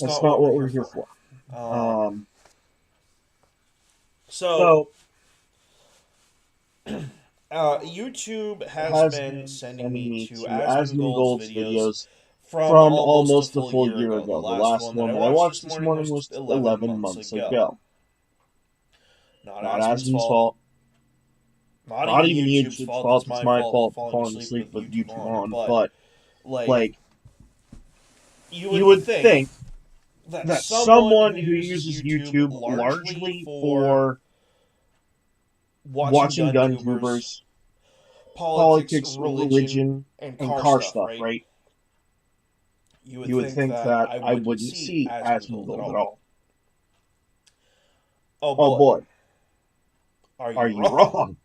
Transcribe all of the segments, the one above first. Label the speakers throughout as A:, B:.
A: That's
B: That's
A: not
B: what we're here for.
A: So YouTube has been sending me to Asmongold's videos from
B: from
A: almost a
B: almost a
A: full
B: full
A: year
B: year
A: ago. The
B: ago. The
A: last
B: last
A: one that I
B: one that I
A: watched
B: watched
A: this
B: this
A: morning
B: morning
A: was
B: was
A: 11
B: 11
A: months
B: months
A: ago.
B: ago.
A: Not
B: Not
A: Asmon's
B: Asmon's
A: fault.
B: fault.
A: Not
B: Not
A: even
B: even
A: YouTube's
B: YouTube's
A: fault. It's
B: fault. It's
A: my
B: my
A: fault
B: fault
A: for
B: for
A: falling
B: falling
A: asleep
B: asleep
A: with
B: with
A: YouTube
B: YouTube
A: on.
B: on.
A: But
B: But
A: like,
B: like,
A: you
B: you
A: would
B: would
A: think
B: think
A: that someone who uses YouTube largely for watching gun tubers, politics, religion, and car stuff, right? You would think that I wouldn't see Asmongold at all. Oh boy, are you wrong?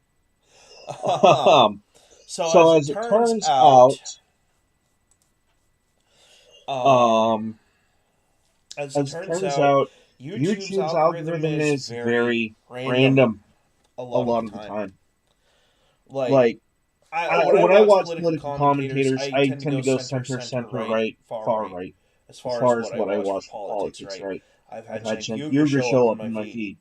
A: So as it turns out, YouTube's algorithm is very random a lot of the time. Like, when I watch political commentators, I tend to go center, right, far right, as far as what I watch politics, right? I've had Cenk Uygur show up in my feed.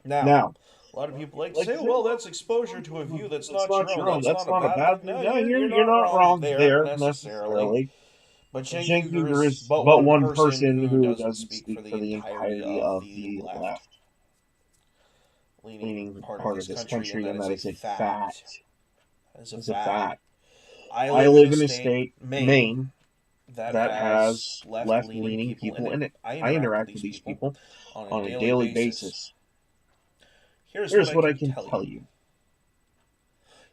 A: Now,
B: a lot of people like to say, well, that's exposure to a view that's not your own.
A: That's not a bad thing. No, you're not wrong there necessarily.
B: But
A: Cenk Uygur is but one person who doesn't speak for the entirety of the left-leaning part of this country, and that is a fact. That is a fact. I live in a state, Maine, that has left-leaning people in it. I interact with these people on a daily basis. Here's what I can tell you.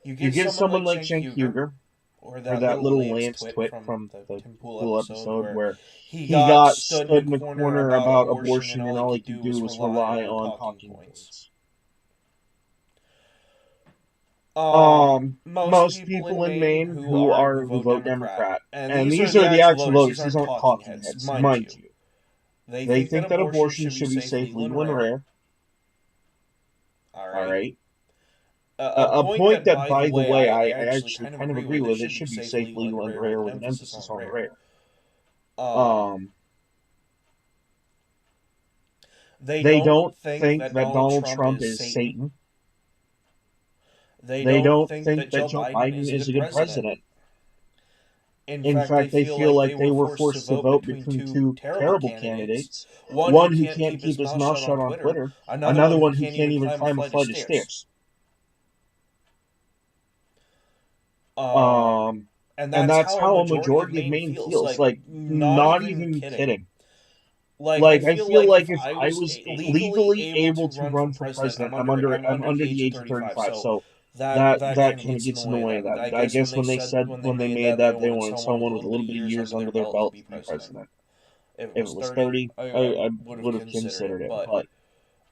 A: You get someone like Cenk Uygur, or that little Lance twit from the Tim Pool episode where he got stood in the corner about abortion and all he could do was rely on talking points. Most people in Maine who vote Democrat, and these are the actual voters, these aren't talking heads, mind you. They think that abortion should be safe, legal, and rare. Alright. A point that, by the way, I actually kind of agree with. It should be safe, legal, and rare with an emphasis on rare. They don't think that Donald Trump is Satan. They don't think that Joe Biden is a good president. In fact, they feel like they were forced to vote between two terrible candidates. One who can't keep his mouth shut on Twitter. Another one who can't even climb a flight of stairs. And that's how a majority of Maine feels. Like, not even kidding. Like, I feel like if I was legally able to run for president, I'm under the age of 35, so that kind of gets in the way of that. I guess when they made that, they wanted someone with a little bit of years under their belt to be president. If it was 30, I would have considered it, but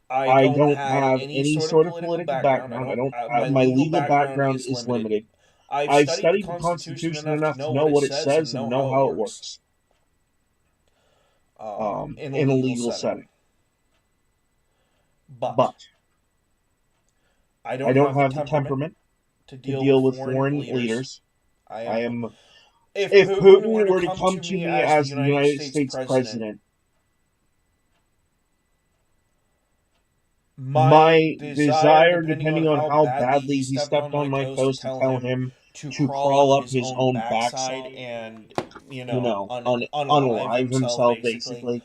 A: I don't have any sort of political background. My legal background is limited. I've studied the Constitution enough to know what it says and know how it works in a legal setting. But I don't have the temperament to deal with foreign leaders. If Putin were to come to me as the United States president, my desire, depending on how badly he stepped on my toes, to tell him to crawl up his own backside and, unalive himself, basically,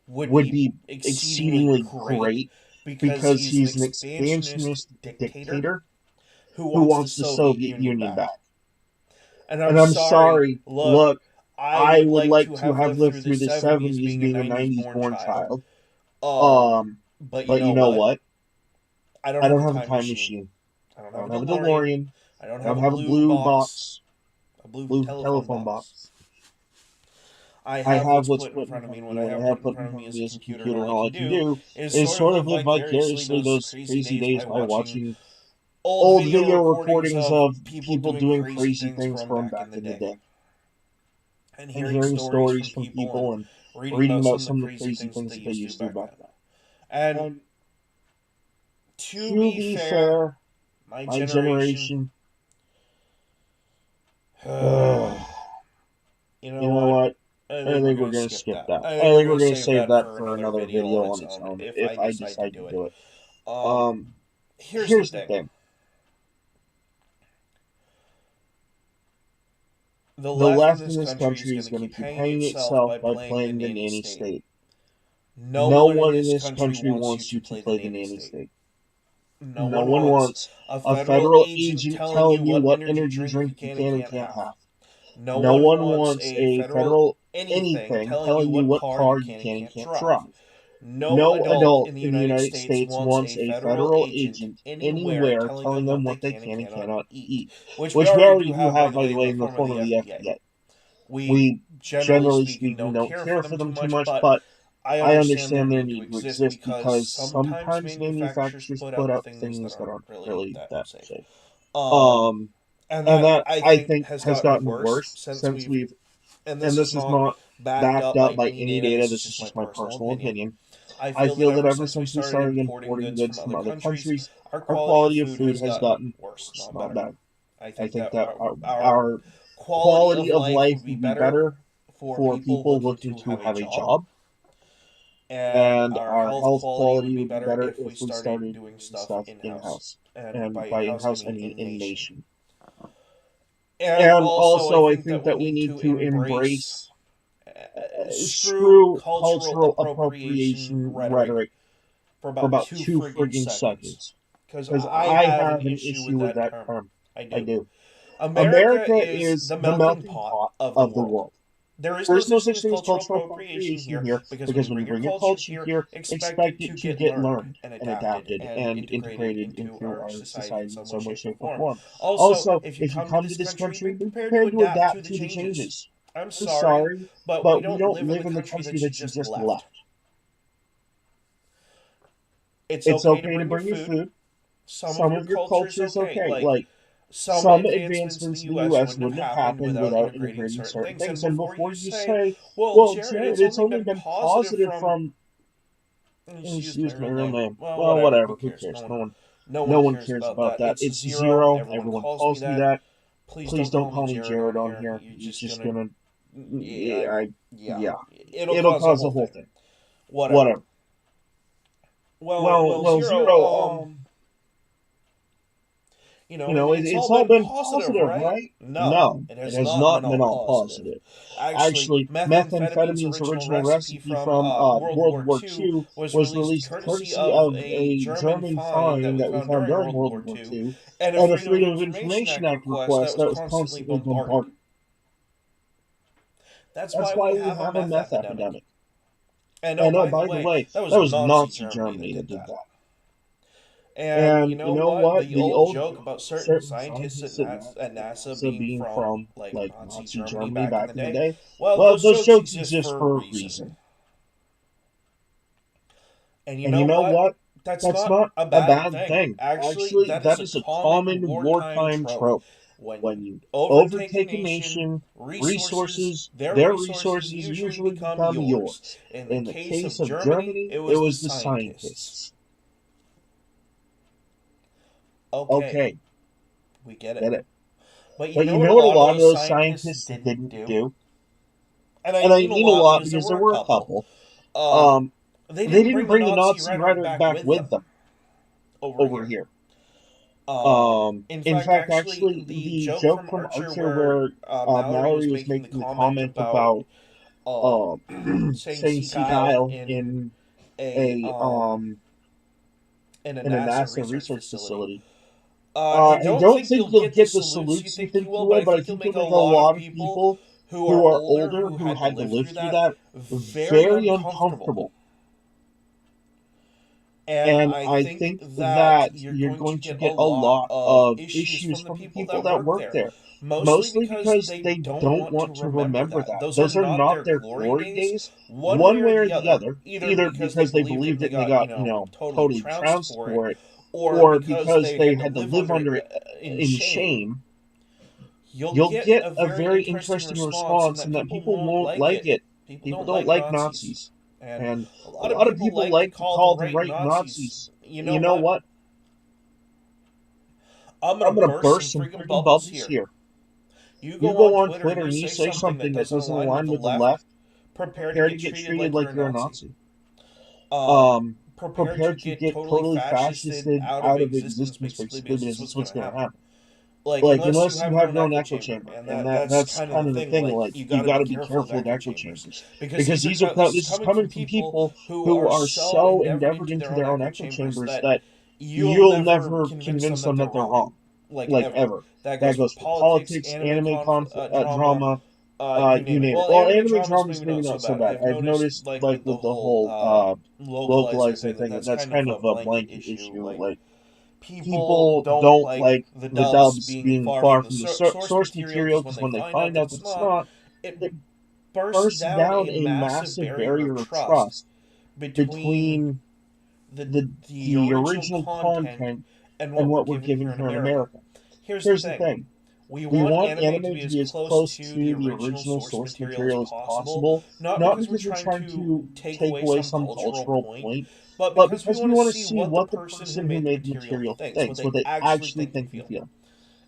A: would be exceedingly great, because he's an expansionist dictator who wants the Soviet Union back. And I'm sorry, look, I would like to have lived through the 70s being a 90s born child. But you know what? I don't have a time machine. I don't have a DeLorean. I don't have a blue box. A blue telephone box. I have what's put in front of me, and what I have put in front of me is a computer, and all I can do is sort of live vicariously those crazy days by watching old video recordings of people doing crazy things from back in the day. And hearing stories from people and reading about some of the crazy things that they used to do back then. And to be fair, my generation, you know what? I think we're going to skip that. I think we're going to save that for another video on its own, if I decide to do it. Here's the thing. The left in this country is going to keep hanging itself by playing the nanny state. No one in this country wants you to play the nanny state. No one wants a federal agent telling you what energy drink you can and can't have. No one wants a federal anything telling you what car you can and can't drive. No adult in the United States wants a federal agent anywhere telling them what they can and cannot eat, which we already do have, by the way, in the form of the FDA. We, generally speaking, don't care for them too much, but I understand their need to exist because sometimes manufacturers put out things that aren't really that safe. And that, I think, has gotten worse since we've, and this is not backed up by any data, this is just my personal opinion. I feel that ever since we started importing goods from other countries, our quality of food has gotten worse, not better. I think that our quality of life would be better for people looking to have a job, and our health quality would be better if we started doing stuff in-house. And by in-house, I mean in-nation. And also, I think that we need to embrace screw cultural appropriation rhetoric for about 2 friggin' seconds. Because I have an issue with that term. I do. America is the melting pot of the world. There is no such thing as cultural appropriation here, because when you bring your culture here, expect it to get learned and adapted and integrated into our society in some way, shape, or form. Also, if you come to this country, be prepared to adapt to the changes. I'm sorry, but we don't live in the country that you just left. It's okay to bring your food. Some of your culture is okay. Like, some advancements in the U.S. wouldn't have happened without integrating certain things. And before you say, well, Jared, it's only been positive from... Excuse my real name. Well, whatever. Who cares? No one cares about that. It's zero. Everyone calls me that. Please don't call me Jared on here. It's just gonna... Yeah. It'll cause the whole thing. Whatever. Well, zero... You know, it's all been positive, right? No, it has not been all positive. Actually, methamphetamine's original recipe from World War II was released courtesy of a German find that we found during World War II, and a Freedom of Information Act request that was constantly bombarded. That's why we have a meth epidemic. And oh, by the way, that was Nazi Germany that did that. And you know what? The old joke about certain scientists at NASA being from like Nazi Germany back in the day, well, those jokes exist for a reason. And you know what? That's not a bad thing. Actually, that is a common wartime trope. When you overtake a nation, their resources usually become yours. In the case of Germany, it was the scientists. Okay. We get it. But you know what a lot of those scientists didn't do? And I mean a lot because there were a couple. They didn't bring the Nazi rhetoric back with them over here. In fact, actually, the joke from Archer where Mallory was making the comment about saying sea Kyle in a NASA research facility. I don't think you'll get the salutes you think you will, but I think you'll make a lot of people who are older, who had to live through that, very uncomfortable. And I think that you're going to get a lot of issues from people that work there. Mostly because they don't want to remember that. Those are not their glory days, one way or the other. Either because they believed it and they got, totally trounced for it, or because they had to live under it in shame. You'll get a very interesting response, and that people won't like it. People don't like Nazis. And a lot of people like to call them right Nazis. You know what? I'm gonna burst some freaking bubbles here. You go on Twitter and you say something that doesn't align with the left, prepare to get treated like you're a Nazi. Prepared to get totally fascisted out of existence, basically, because that's what's going to happen. Like unless you have your own echo chamber, and that's kind of the thing. Like, you got to be careful with echo chambers, because this is coming from people who are so endeavored into their own echo chambers that you'll never convince them that they're wrong. like ever. That goes for politics, anime drama, you name it. Well, anime drama's maybe not so bad. I've noticed, like, with the whole localizing thing, that's kind of a blanket issue. Like, people don't like the dubs being far from the source material, because when they find out that it's not, it bursts down a massive barrier of trust between the original content and what we're giving here in America. Here's the thing. We want anime to be as close to the original source material as possible, not because we're trying to take away some cultural point, but because we want to see what the person who made the material thinks, what they actually think and feel.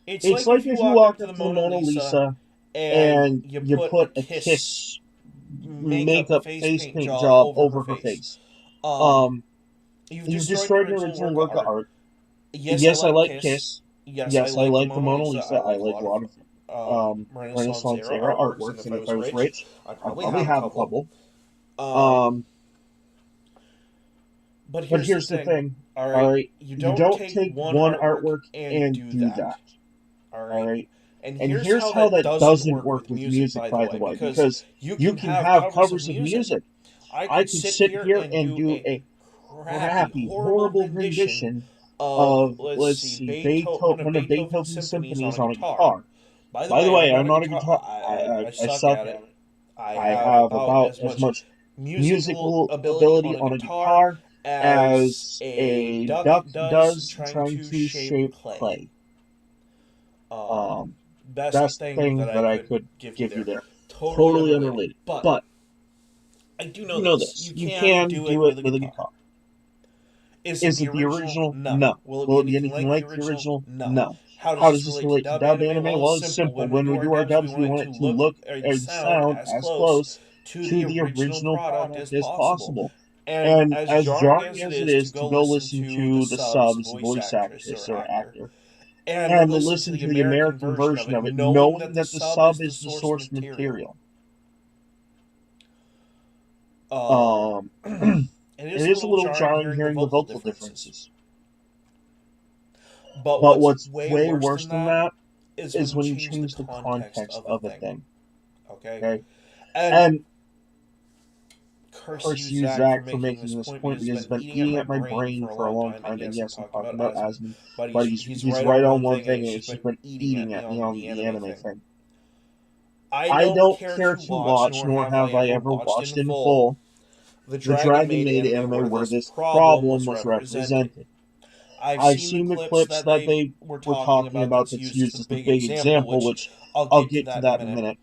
A: It's like if you walked up to the Mona Lisa and you put a Kiss makeup face paint job over her face. You've destroyed an original work of art. Yes, I like Kiss. Yes, I like the Mona Lisa. I like a lot of Renaissance era artworks, and if I was rich, I'd probably have a couple. But here's the thing. All right, you don't take one artwork and do that. All right. And here's how that doesn't work with music, by the way, because you can have covers of music. I could sit here and do a crappy, horrible rendition of, let's see, Beethoven, one of Beethoven's symphonies on a guitar. By the way, I'm not a guitar. I suck at it. I have about as much musical ability on a guitar as a duck does trying to shape clay. Best thing that I could give you there. Totally unrelated. But I do know this. You can do it with a guitar. Is it the original? No. Will it be anything like the original? No. How does this relate to dub anime? Well, it's simple. When we do our dubs, we want it to look and sound as close to the original product as possible. And as jarring as it is to go listen to the sub's voice actress or actor, and listen to the American version of it, knowing that the sub is the source material. It is a little jarring hearing the vocal differences. But what's way worse than that is when you change the context of a thing. Okay? And curse you, Zach, for making this point, because it's been eating at my brain for a long time. And yes, I'm talking about Asmund, but he's right on one thing, and it's just been eating at me on the anime thing. I don't care to watch, nor have I ever watched in full, the Dragon Maid anime where this problem was represented. I've seen the clips that they were talking about that's used as the big example, which I'll get to that in a minute.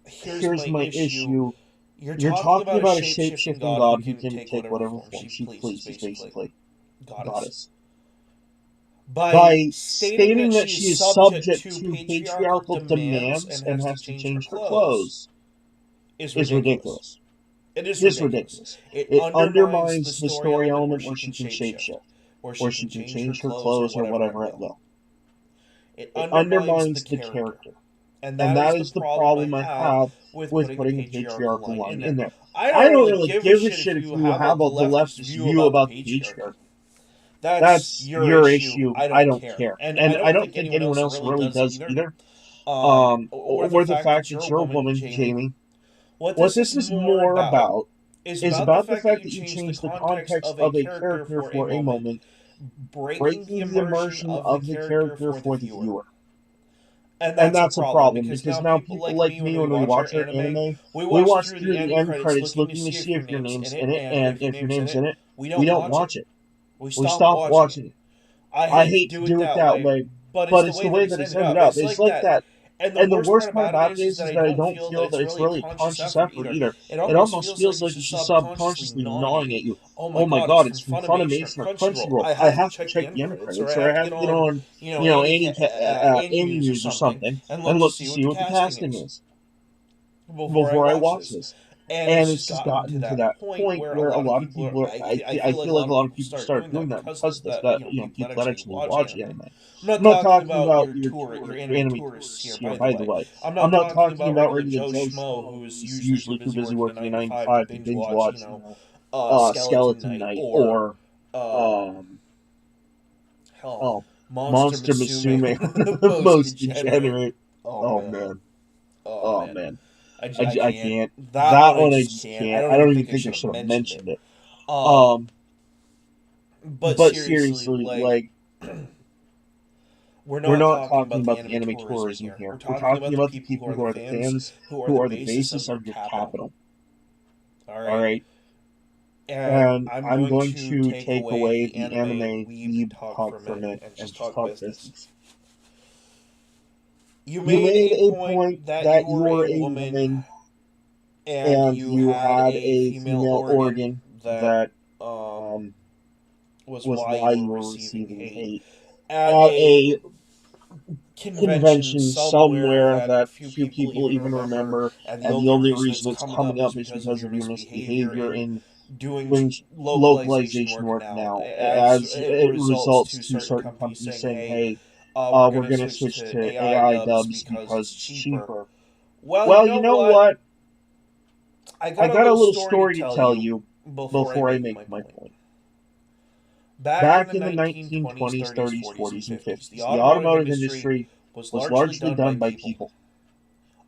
A: Here's my issue. You're talking about a shape-shifting god who can take whatever form she pleases, basically. Goddess. By stating that she is subject to patriarchal demands and has to change her clothes is ridiculous. It is ridiculous. It undermines the story element where she can shapeshift, where she can change her clothes or whatever at will. It undermines the character. And that is the problem I have with putting a patriarchal line in there. I don't really give a shit if you have the leftist view about the patriarchy. That's your issue. I don't care. And I don't think anyone else really does either. Or the fact that you're a woman, Jamie. What this is more about is about the fact that you change the context of a character for a moment, breaking the immersion of the character for the viewer. And that's a problem, because now people like me, when we watch our anime, we watch through the end credits looking to see if your name's in it, and if your name's in it, we don't watch it. We stop watching it. I hate to do it that way, but it's the way that it's ended up. It's like that. And the worst part about it is that I don't feel that it's really a conscious effort either. It almost feels like it's just subconsciously gnawing at you. Oh my god, it's from Funimation or Crunchyroll. I have to check the end credits, or I have to get on, Annie News or something, and look to see what the casting is before I watch this. And it's just gotten to that point where a lot of people are, I feel like a lot of people start doing that because of this, that, people that actually watch anime. I'm not talking about your anime tourists here, by the way. I'm not talking about regular Joe Schmo, who's usually too busy working a 9 to 5 to binge watch, Skeleton Knight, or, Monster Musume, the most degenerate. Oh man. Oh man. I can't. That one I just can't. I don't even think I should have mentioned it. But seriously, like, we're not talking about the anime tourism here. We're talking about the people who are the fans, who are the basis of your capital. Alright? And I'm going to take away the anime weeb talk for a minute and just talk business. You made a point that you were a woman and you had a female organ that was why you were receiving hate at a convention somewhere that few people even remember, and the only reason it's coming up is because of your misbehavior in doing localization work now, as it results to certain companies saying, hey, we're going to switch to AI dubs because it's cheaper. Well, you know what? I got a little story to tell you before I make my point. Back in the 1920s, 30s, 40s, and 50s, the automotive industry was largely done by people.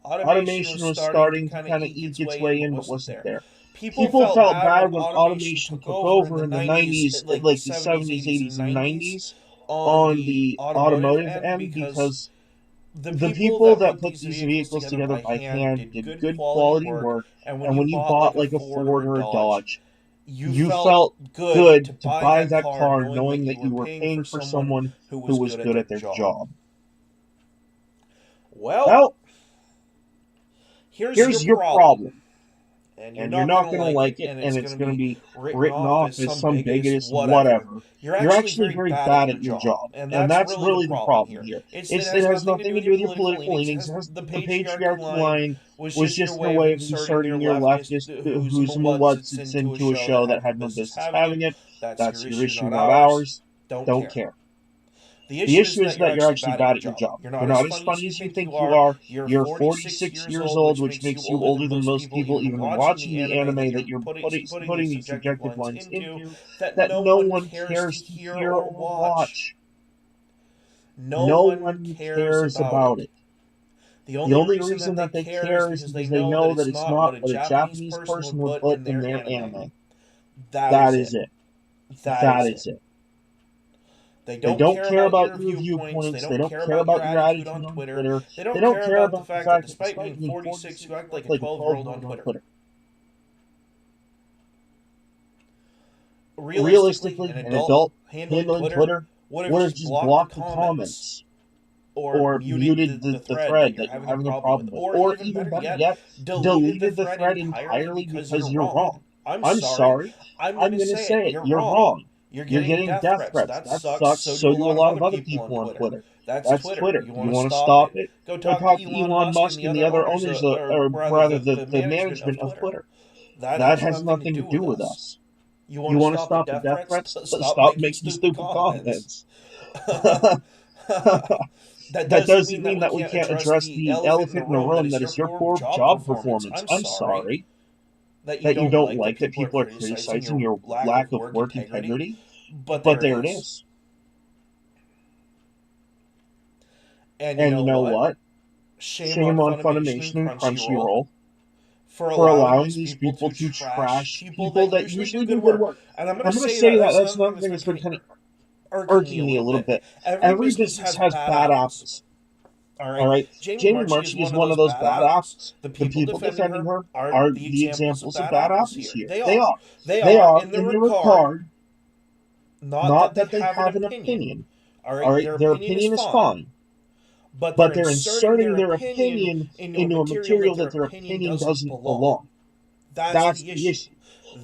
A: Automation was starting to kind of eke its way in, but wasn't there. People felt bad when automation took over in the 90s, like the 70s, 80s, and 90s, on the automotive end, because the people that put these vehicles together by hand did good quality work, and when you bought like a Ford or a Dodge, you felt good to buy that car knowing that you were paying for someone who was good at their job. Well, here's your problem. And you're not going to like it, and it's going to be written off as some biggotous whatever. You're actually very bad at your job, and that's really the problem here. It has nothing to do with your political leanings. The patriarchy line was just a way of inserting your leftist who's what's it's into a show that had no business having it. That's your issue, not ours. Don't care. The issue is that you're actually bad at your job. You're not as funny as you think you are. You're 46 years old, which makes you older than most people even watching the anime that you're putting these subjective lines into, that no one cares to hear or watch. No one cares about it. The only reason that they care is because they know that it's not what a Japanese person would put in their anime. That is it. That is it. They don't care about your viewpoints. They don't care about your attitude on Twitter. They don't care about the fact that despite being 46, you act like a 12-year-old on Twitter. Realistically, an adult handling Twitter would have just blocked the comments or muted the thread that you're having a problem with. Or even better yet, deleted the thread entirely because you're wrong. I'm sorry. I'm going to say it. You're wrong. You're getting death threats. That sucks. So do a lot of other people on Twitter. That's Twitter. You want to stop it? Go talk to Elon Musk and the other owners, or rather the management of Twitter. That has nothing to do with us. You want to stop the death threats? Stop making stupid comments. That doesn't mean that we can't address the elephant in the room that is your poor job performance. I'm sorry. That you don't like that people are criticizing your lack of work integrity, but there it is. And you know what? Shame on Funimation and Crunchyroll for allowing these people to trash people that usually do good work. And I'm going to say that that's another thing that's been kind of irking me a little bit. Every business has bad apples. All right. Jamie Marchi is one of those bad apples. The people defending her are the examples of bad apples here. They are. They are in the regard, not that they have an opinion. All right. Their opinion is fine. But they're inserting their opinion into a material that their opinion doesn't belong. That's the issue.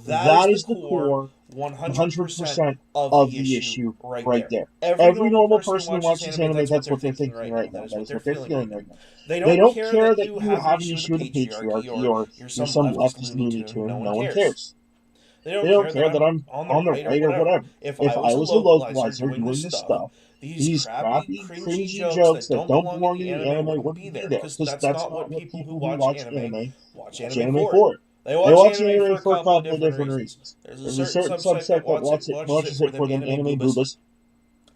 A: That is the core 100% of the issue right there. Every normal person who watches anime, that's what they're thinking right now. That is what they're feeling right now. They don't care that you have an issue with the patriarchy or you're some leftist Looney Tune. No one cares. They don't care that I'm on the right or whatever. If I was a localizer doing this stuff, these crappy, cringy jokes that don't belong in the anime wouldn't be there. Because that's not what people who watch anime watch anime for. They watch anime for a couple of different reasons. There's a certain subset that watches it for them anime boobas.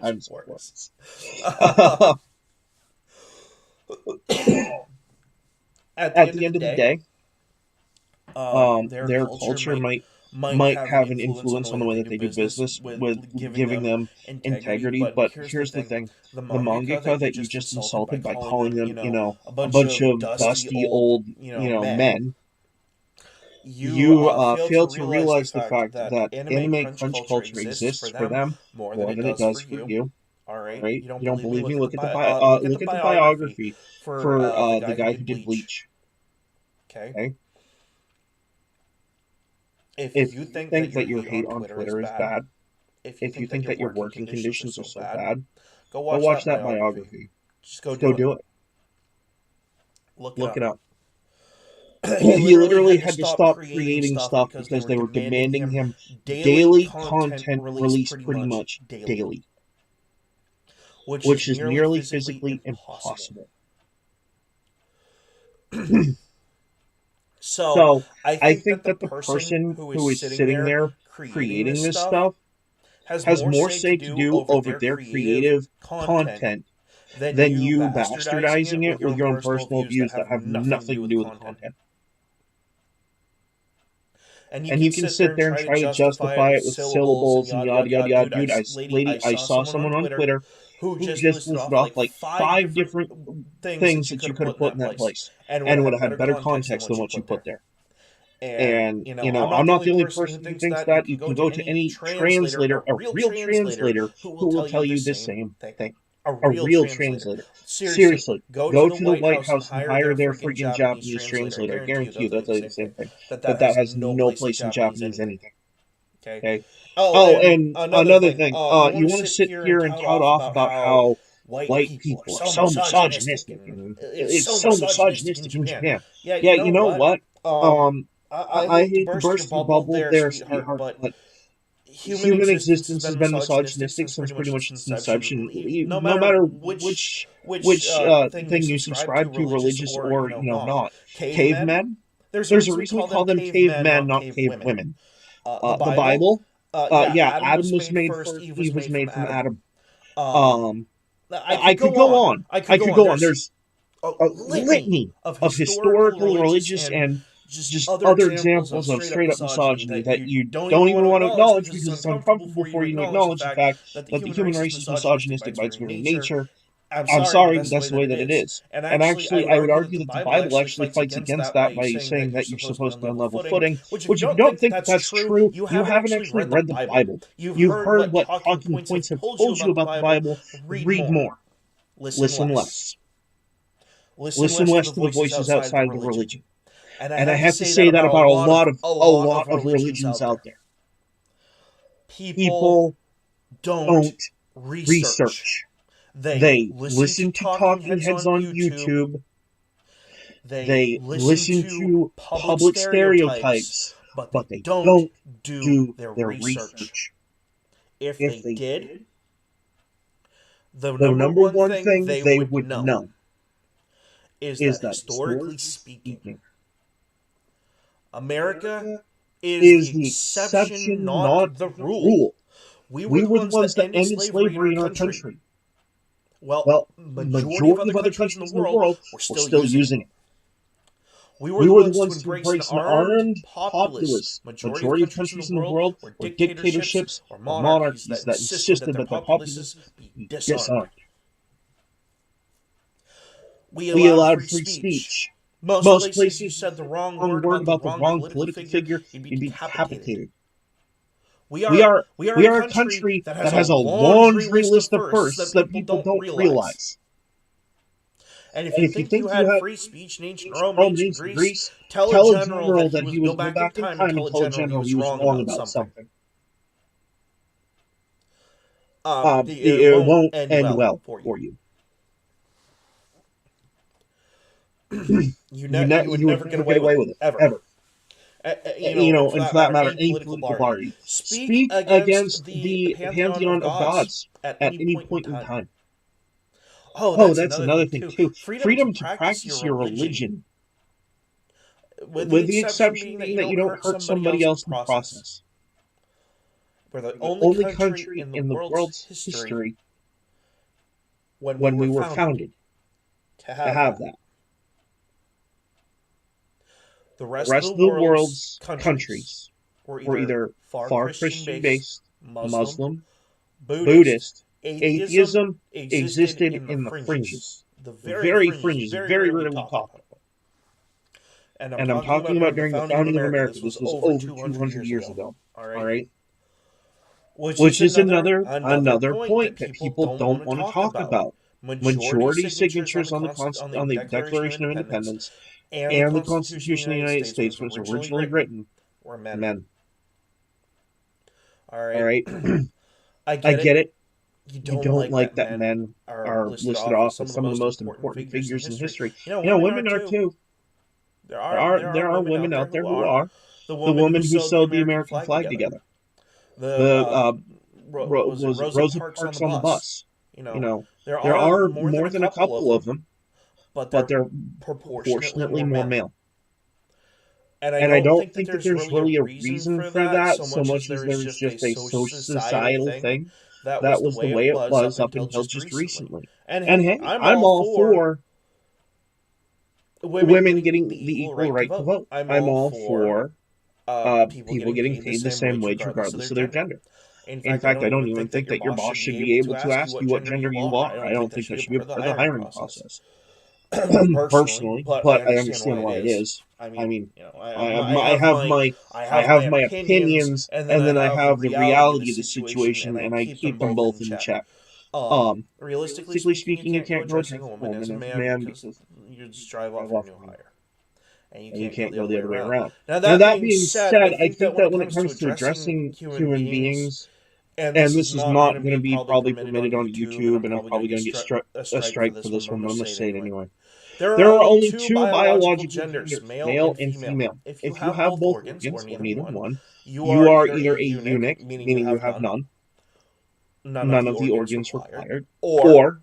B: Times Worse. At
A: At the end of the day,
B: their
A: their
B: culture
A: culture
B: might
A: might
B: have an
A: have an
B: influence on
A: influence
B: the
A: on
B: way
A: the
B: that
A: way
B: they
A: that
B: do
A: they do
B: business
A: business
B: with
A: with
B: giving
A: giving
B: them
A: them
B: integrity.
A: integrity.
B: But
A: But
B: here's the
A: here's the
B: thing:
A: thing:
B: the
A: the
B: mangaka that
A: mangaka
B: you
A: that you
B: just
A: just
B: insulted by
A: insulted by
B: calling
A: calling
B: them,
A: them,
B: a
A: a
B: bunch
A: bunch
B: of
A: of
B: dusty
A: dusty
B: old,
A: old,
B: men,
A: men,
B: you
A: you
B: fail to
A: fail to
B: realize the
A: realize the
B: fact
A: fact
B: that
A: that
B: anime
A: anime
B: crunch
A: crunch
B: culture
A: culture
B: exists for
A: exists for
B: them
A: them
B: more than
A: more
B: it
A: than it
B: does for
A: does for
B: you.
A: you.
B: All
A: All
B: right,
A: right,
B: you don't
A: you don't
B: believe me?
A: believe me?
B: Look at
A: Look
B: the
A: at the
B: look at the biography
A: biography
B: for
A: for
B: the guy
A: the
B: who
A: guy
B: did
A: who did
B: Bleach.
A: Bleach.
B: Okay,
A: Okay,
B: if
A: if
B: you
A: you
B: think that
A: think
B: your
A: that your
B: hate on
A: hate on
B: Twitter is
A: Twitter is
B: bad,
A: bad,
B: if you
A: if you
B: think that
A: think
B: your
A: that your
B: working
A: working
B: conditions are
A: conditions are
B: so
A: so
B: bad,
A: bad,
B: go
A: go
B: watch
A: watch
B: that
A: that
B: biography.
A: biography.
B: Just go
A: Just go
B: do it.
A: do it. Look it up. He literally had to stop creating stuff because they were demanding him daily content released pretty much daily, which is nearly physically impossible. So I think that the person who is sitting there creating this stuff has more say to do over their creative content than you bastardizing it with your own personal views that have nothing to do with the content. And you can sit there and try to justify it with syllables and yada yada yada. Dude, I saw someone on Twitter who just listed off like 5 different things that you could have put in that place, and it would have had better context than what you put there. And, I'm not the only person who thinks that. You can go to any translator, a real translator, who will tell you the same thing. A real translator. Seriously, go to the White House and hire their freaking Japanese translator. I guarantee you they'll tell you the same thing. That has no place in Japanese anything. Okay? Oh, and another thing. You want to sit here and tout off about how white people are so misogynistic. It's so misogynistic in Japan. Yeah, you know what? I hate to burst your bubble there, sweetheart, but human existence has been misogynistic since pretty much its inception. No matter which thing you subscribe to, religious or not. Cavemen. There's a reason we call them cavemen, not cave women. The Bible. Adam was made first. Eve was made from Adam. I could go on. There's a litany of historical, religious, and just other examples of straight-up misogyny that you don't even want to acknowledge because it's uncomfortable for you to acknowledge the fact that the human race is misogynistic by its very nature. I'm sorry, but that's the way that it is. And actually, I would argue that the Bible actually fights against that by saying that you're supposed to be on level footing, which if you don't think that's true, you haven't actually read the Bible. You've heard what talking points have told you about the Bible. Read more. Listen less. Listen less to the voices outside of the religion. And I have to say that about a lot of religions out there. People don't research. They listen to talking heads on YouTube. They listen to public stereotypes, but they don't do their research.
B: If they did,
A: the number one thing they would know is that historically speaking,
B: America is the exception, not the rule. We were the ones that ended slavery in our country. Well, majority of other countries in the world were still using it. We were the ones to embrace an armed populace. Majority of countries in the world were dictatorships or monarchies that insisted that the populace be disarmed. We allowed free speech. Most places you said the wrong word about the wrong political figure, you'd be decapitated. We are a country that has a laundry list of firsts that people don't realize. And if you think you had free speech in ancient Rome, ancient Greece, tell a general that he was back in time and tell a general he was wrong about something.
A: It won't end well for you.
B: You would never get away with it, ever.
A: And for that matter, any political party. Speak against the pantheon of gods at any point in time. Oh, that's another thing, too. Freedom to practice your religion. With the exception being that you don't hurt somebody else in the process.
B: We're the
A: only country in the world's history when we were founded to have that. The rest of the world's countries were either far Christian-based, Muslim, Buddhist. Atheism existed in the fringes. The very fringes, very rarely talked about. And I'm talking about during the founding of America. This was over 200 years ago. All right? Which is another point that people don't want to talk about. Majority signatures on the Declaration of Independence and the Constitution of the United States was originally written were men. All right? I get it. you don't like that men are listed off as some of the most important figures in history. Women are too. There are women out there who are. The woman who sewed the American flag together. Was it Rosa Parks on the bus? There are more than a couple of them, but they're proportionately more male. And I don't think that there's really a reason for that so much as there was just a societal thing. That was the way it was up until just recently. And hey, I'm all for women getting the equal right to vote. I'm all for people getting paid the same wage regardless of their gender. In fact, I don't even think that your boss should be able to ask you what gender you are. I don't think that should be a part of the hiring process. Personally, but I understand why it is. I mean, I have my opinions, and then I have the reality of the situation, and I keep them both in check. Realistically speaking, you can't go drink a woman as a man because you just drive off when you hire. And you can't go the other way around. Now that being said, I think that when it comes to addressing human beings, and this is not going to be probably permitted on YouTube, and I'm probably going to get a strike for this one, but I'm going to say it anyway. There are only two biological genders, male and female. If you have both organs, or neither one, you are either a eunuch, meaning you have none of the organs required, or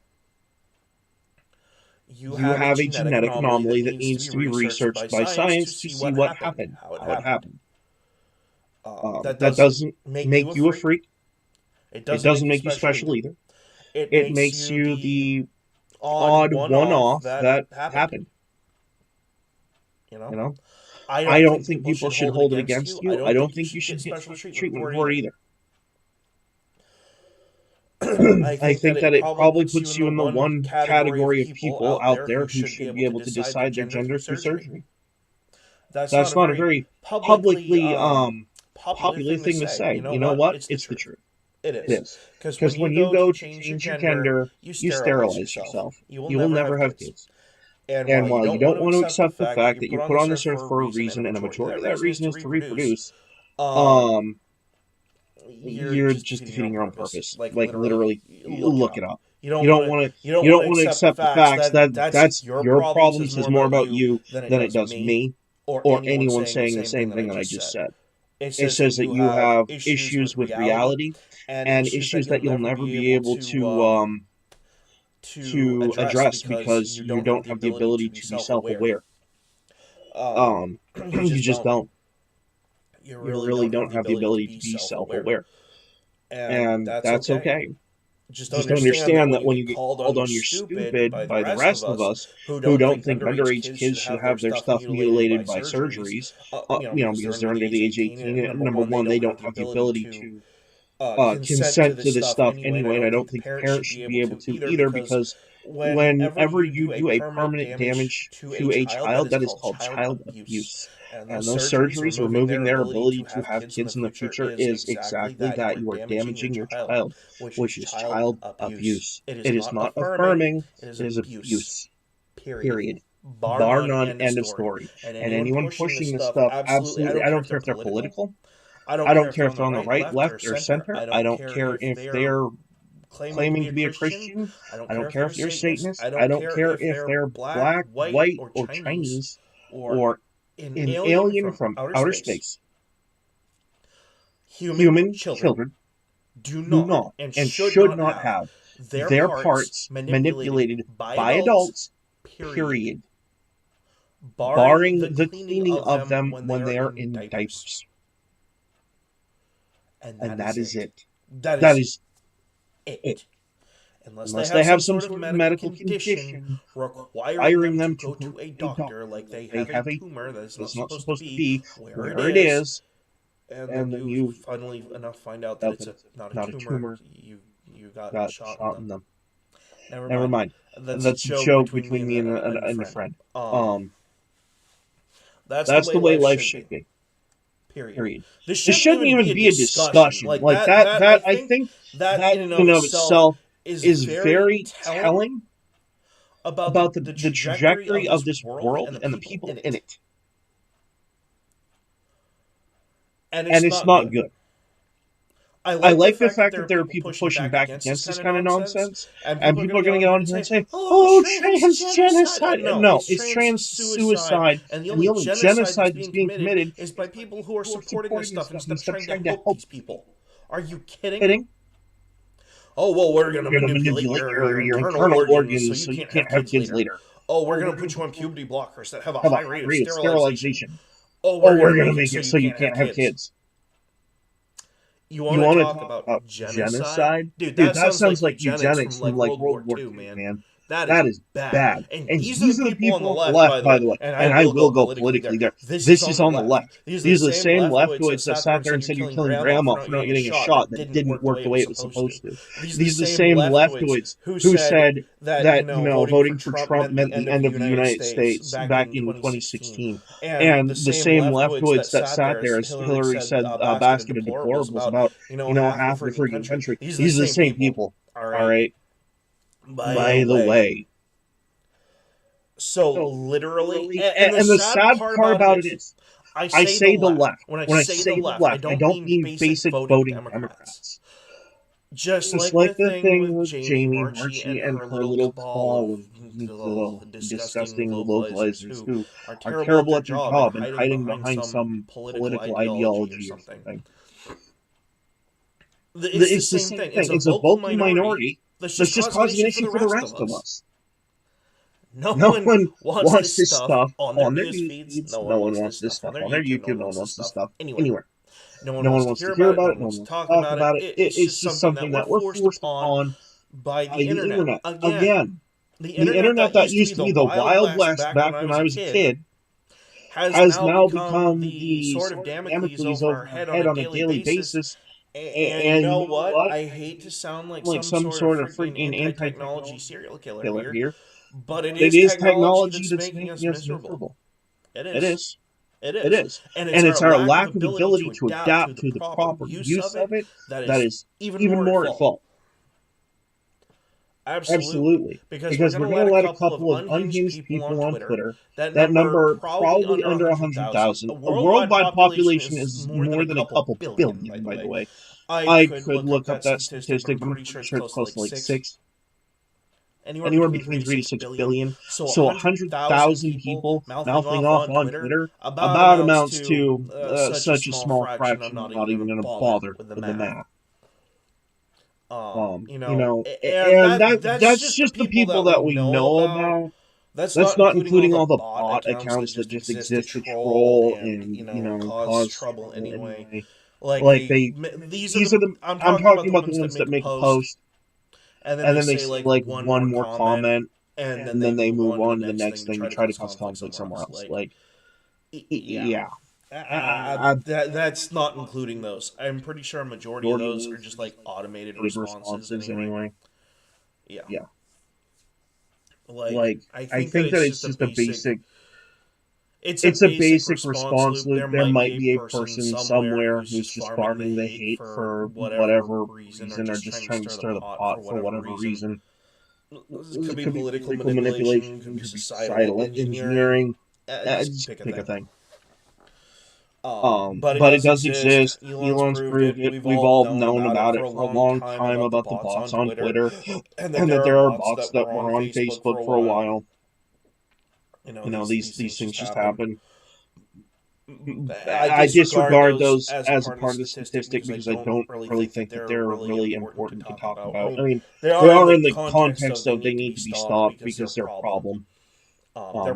A: you have a genetic anomaly that needs to be researched by science to see what happened, how it happened. That doesn't make you a freak. It doesn't make you special either. It makes you the odd one-off that happened. I don't think people should hold it against you. I don't think you should get special treatment for it either. I think that it probably puts you in the one category of people out there who should be able to decide their gender through surgery. That's not a very publicly popular thing to say. You know what? It's the truth. It is. Because when you go to change your gender, you sterilize yourself. You will never have kids. And while you don't want to accept the fact that you put on this earth for a reason, and a majority of that reason is to reproduce, you're just defeating your own purpose. Like literally, look it up. You don't want to accept the facts that that's your problem says more about you than it does me or anyone saying the same thing that I just said. It says that you have issues with reality and issues that you'll never be able to address because you don't have the ability to be self-aware. You just don't. You really don't have the ability to be self-aware. And that's okay. Just understand that when you get called on you're stupid by the rest of us who don't think underage kids should have their stuff mutilated by surgeries, because they're under the age of 18. And number one, they don't have the ability to consent to this stuff anyway, and I don't think parents should be able to either, because whenever you do a permanent damage to a child, that is called child abuse. And those surgeries, removing their ability to have kids in the future, is exactly that. You are damaging your child, which is child abuse. It is not affirming, it is abuse. Period. Bar none, end of story. And anyone pushing this stuff, absolutely, I don't care if they're political. I don't care if they're on the right, left, or center. I don't care if they're claiming to be a Christian. I don't care if they're Satanist. I don't care if they're black, white, or Chinese, or an alien from outer space. Human children do not and should not have their parts manipulated by adults, period. Barring the cleaning of them when they are in diapers. And that is it. That is it. Unless they have some sort of medical condition requiring them to go to a doctor, like they have a tumor that's not supposed to be where it is, and then you finally enough find out that it's not a tumor. You got shot in them. Never mind. That's a joke between me and a friend. That's the way life should be. Period. This shouldn't even be a discussion. Like that I think that in and of itself is very telling about the trajectory of this world and the people in it. And it's not good. I like the fact that there are people pushing back against this kind of nonsense, and people are going to get on here and say, "Oh, trans genocide." No, it's trans suicide, and the only genocide that's being committed
C: is by people who are supporting this stuff instead of trying to help these people. Are you kidding? Oh, well, we're going to manipulate your internal organs so you can't have kids later. Oh, we're going to put you on puberty blockers that have a high rate of sterilization. Oh, we're going to make it so you can't have kids. You want to talk about genocide?
A: Dude, that sounds like eugenics from like World War II, man. That is bad. And these are the people on the left, by the way. And I will go politically there. This is on the left. These are the same leftoids that sat there and said you're killing grandma for not getting a shot that didn't work the way it was supposed to. These are the same leftoids who said that voting for Trump meant the end of the United States back in 2016. And the same leftoids that sat there, as Hillary said, a basket of deplorables about half the freaking country. These are the same people. All right. By the way.
C: So literally,
A: and the sad part about it is, I say the left. When I say the left, I don't mean basic voting Democrats.
C: Just like the thing with Jamie Marchi and her little cabal of disgusting localizers who are terrible at their job and hiding behind some political ideology or something.
A: It's the same thing. It's a vocal minority that's just causing an issue for the rest of us.
C: No one wants this stuff
A: on their news feeds. No one wants this stuff on their YouTube. No one wants this stuff anywhere.
C: No one wants to hear about it. No one wants to talk about it. It's just something that we're forced upon by the internet. Again,
A: the internet that used to be the Wild West back when I was a kid has now become the sort of Damocles over our head on a daily basis.
C: And you know what? I hate to sound like some sort of freaking anti-technology serial killer here, but it is technology that's making us miserable. It is.
A: And it's our lack of ability to adapt to the proper use of it that is even more at fault.
C: Absolutely.
A: Because we're going to let a couple of unhinged people on Twitter, that number probably under 100,000. A worldwide population is more than a couple billion, by the way. I could look up that statistic, but I'm pretty sure it's close to like 6. Anywhere between 3 to 6 billion. So 100,000 people mouthing off on Twitter about amounts to such a small fraction, I'm not even going to bother with the math. And that's just the people that we know about. That's not including all the bot accounts that just exist to troll and cause trouble anyway. These are the I'm talking about the ones that make a post, and then they say like one more comment, and then they move on to the next thing to try to cause conflict somewhere else.
C: That's not including those. I'm pretty sure a majority of those are just like automated responses anyway. Yeah.
A: I think that it's just a basic. It's a basic response loop. There might be a person somewhere who's just sparking the hate for whatever reason, or just trying to stir the pot for whatever reason.
C: It could be political manipulation, it could be societal engineering.
A: Just pick a thing. But it does exist. Elon's proved it. We've all known about it for a long time about the bots on Twitter, and that there are bots that were on Facebook for a while. These things just happen. I disregard those as a part of the statistic because I don't really think that they're really important to talk about. I mean, they are in the context of they need to be stopped because they're a problem.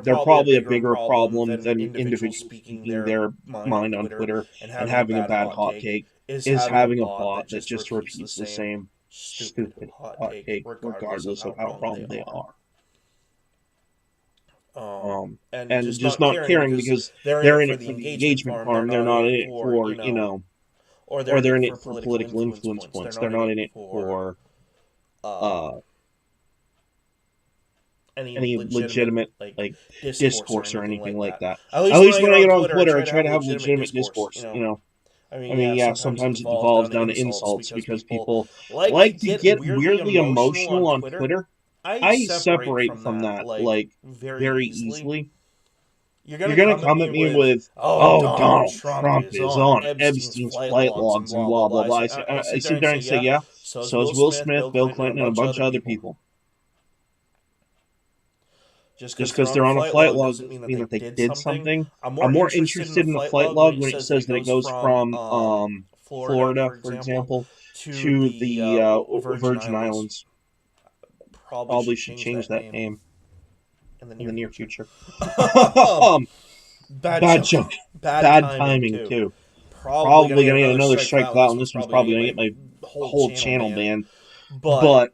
A: They're probably a bigger problem than individuals speaking their mind on Twitter and having a bad hot take is having a bot that just repeats the same stupid hot take regardless of how wrong they are. And just not caring because they're in it for the engagement farm. They're not in it for, or they're in it for political influence points. They're not in it for any legitimate like discourse or anything like that. At least when I get on Twitter, I try to have legitimate discourse. I mean, sometimes it devolves down to insults because people like to get weirdly emotional on Twitter. I separate from that, very easily. You're gonna come at me with, "Oh, Donald Trump is on Epstein's flight logs and blah blah blah." I sit there and say, "Yeah, so is Will Smith, Bill Clinton, and a bunch of other people." Just because they're on a flight log doesn't mean that they did something. I'm more interested in the flight log when it says that it goes from Florida, for example, to the Virgin Islands. Probably should change that name in the near future. Bad joke. Bad timing, too. Probably going to get another strike for that one. This one's probably going to get my whole channel banned. But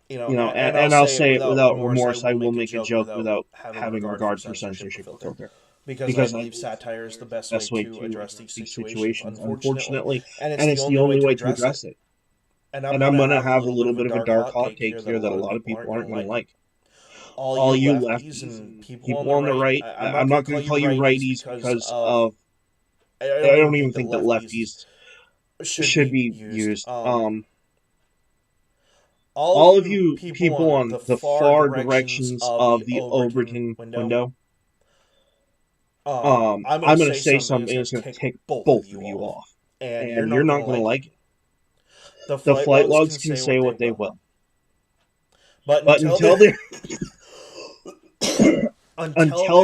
A: and I'll say it without remorse, I will make a joke without having regard for censorship filter. Because I believe satire is the best way to address these situations, unfortunately. And it's the only way to address it. And I'm going to have a little bit of a dark hot take here that a lot of people aren't going to like. All you lefties and people on the right, I'm not going to call you righties because of, I don't even think that lefties should be used. All of you people on the far directions of the Overton window, I'm going to say something that's going to tick both of you off. And you're not going to like it. The flight logs can say what they will. But until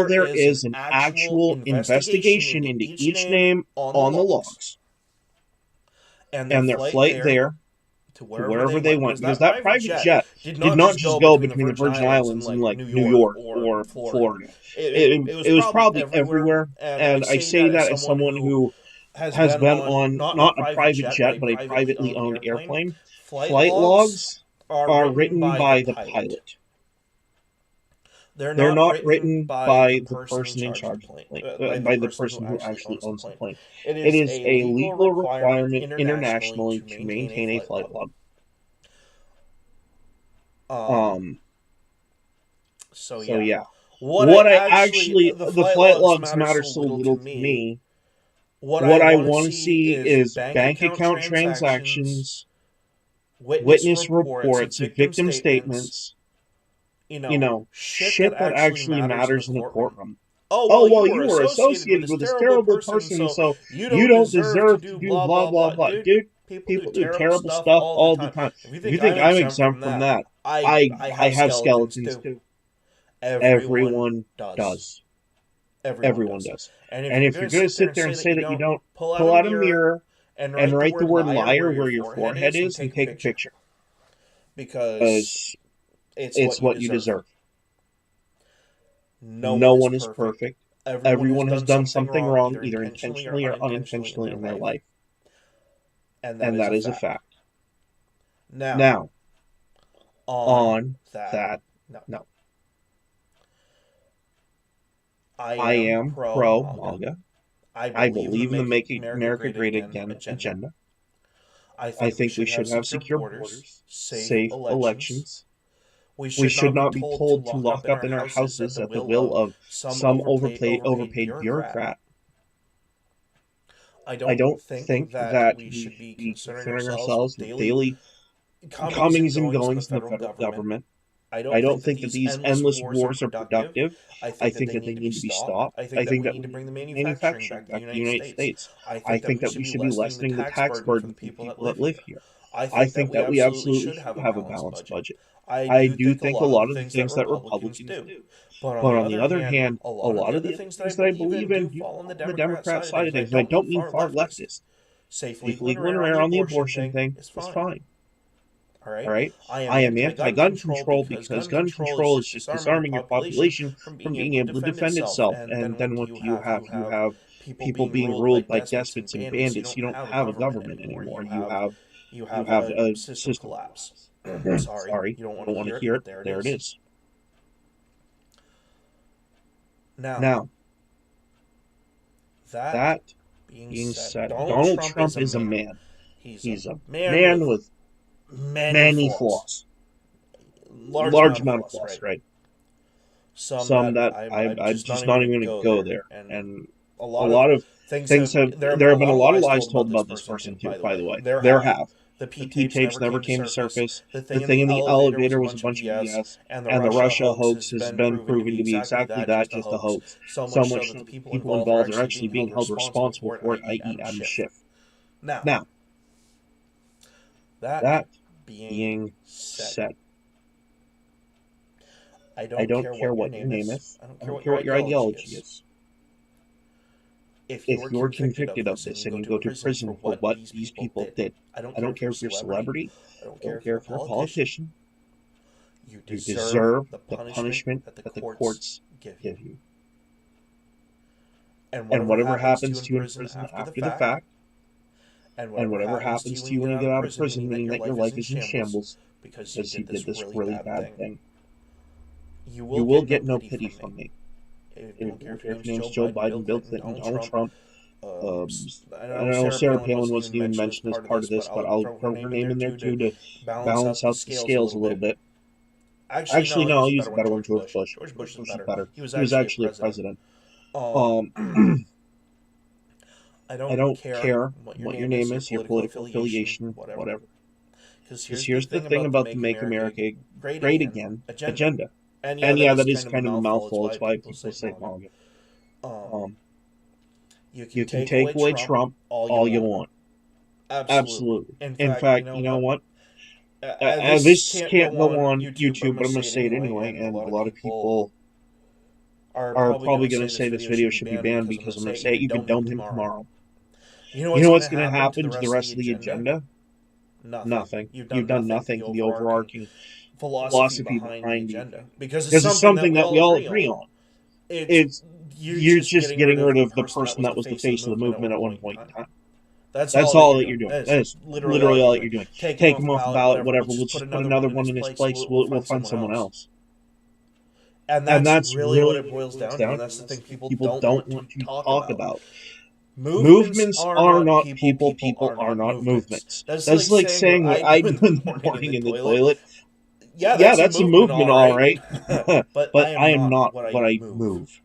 A: there is an actual investigation into each name on the logs, and their flight there to wherever they went, because that private jet did not just go between the Virgin Islands and like New York or Florida. It was probably everywhere, and I say that as someone who has been on not a private jet but a privately owned airplane. Flight logs are written by the pilot. They're not written by the person in charge of the plane, by the person who actually owns the plane. It is a legal requirement internationally to maintain a flight log. So yeah. What I actually, the flight logs matter so little to me. What I want to see is bank account transactions, witness reports, victim statements, shit that actually matters in a courtroom. Oh, well, you were associated with this terrible person, so you don't deserve to do blah, blah, blah. Dude, people do terrible stuff all the time. If you think I'm exempt from that, I have skeletons too. Everyone does. Everyone does. And if you're going to sit there and say that you don't, pull out a mirror and write the word liar where your forehead is and take a picture. Because it's what you deserve. No one is perfect. Everyone has done something wrong, either intentionally or unintentionally in their life. And that is a fact. Now, on that, no. I am pro-MAGA. I believe in the Make America Great Again agenda. I think we should have secure borders, safe elections. We should not be told to lock up in our houses at the will of some overpaid bureaucrat. I don't think that we should be considering ourselves with daily comings and goings in the federal government. I don't think that these endless wars are productive. I think that they need to be stopped. I think that we need to bring the manufacturing back to the United States. I think that we should be lessening the tax burden for people that live here. I think that we absolutely should have a balanced budget. I do think a lot of the things that Republicans do. But on the other hand, a lot of the things that I believe in do fall on the Democrat side of things. And I don't mean far leftist. Safe, legal, and rare on the abortion thing is fine. All right. I am anti-gun control because gun control is just disarming your population from being able to defend itself. And then what do you have? You have people being ruled by despots and bandits. You don't have a government anymore. You have a system collapse. Sorry, you don't want to hear it. There it is. Now, that being said, Donald Trump is a man. He's a man with many flaws. Large amount of flaws, right? Some that I'm just not even going to go there. And a lot of things have... There have been a lot of lies told about this person, too, by the way. There have.
C: The
B: The
C: P tapes never came to surface. The thing in the elevator was a bunch of BS,
B: and the Russia hoax has been proven to be exactly that, just a hoax.
C: So much so
B: So
C: that
B: the
C: the
B: people involved are actually being held responsible for it, i.e. Adam Schiff. Now, that being said,
C: I
B: I don't care what your name is. I don't care what your ideology is. If you're convicted of this and you go to prison for what these people did, I don't care if you're a celebrity, I don't care if you're a politician, you deserve the punishment that the courts give you. And whatever happens to you in prison after the fact, and whatever happens to you when you get out of prison, meaning that your life is in shambles because you did this really bad thing, you will get no pity from me. If your name's Joe Biden, Bill Clinton, Donald Trump, I don't know, Sarah Palin wasn't even mentioned as part of this, but I'll throw her name in there too to balance out the scales a little bit. Actually, no, I'll use a better one, George Bush. George Bush is better. He was actually a president. I don't care what your name is, your political affiliation, whatever. Because here's the thing about the Make America Great Again agenda. And yeah, that is kind of a mouthful. It's why people say MAGA. You can take away Trump all you want. Absolutely. In fact, you know what? This can't go on YouTube, but I'm going to say it anyway, and a lot of people are probably going to say this video should be banned because I'm going to say it. You can dome him tomorrow. You know what's going to happen to the rest of the agenda? Nothing. You've done nothing to the overarching philosophy behind the agenda. Because it's something that we all agree on. You're just getting rid of the person that was the face of the movement at one point in time. That's all that you're doing. That is literally all that you're doing. Take him off the ballot, whatever. We'll just put another one in his place. We'll find someone else. And that's really what it boils down to. And that's the thing people don't want to talk about. Movements are not people. People are not movements. That's like saying what I do in the morning in the toilet. Yeah, that's a movement, all right. But I am not what I move.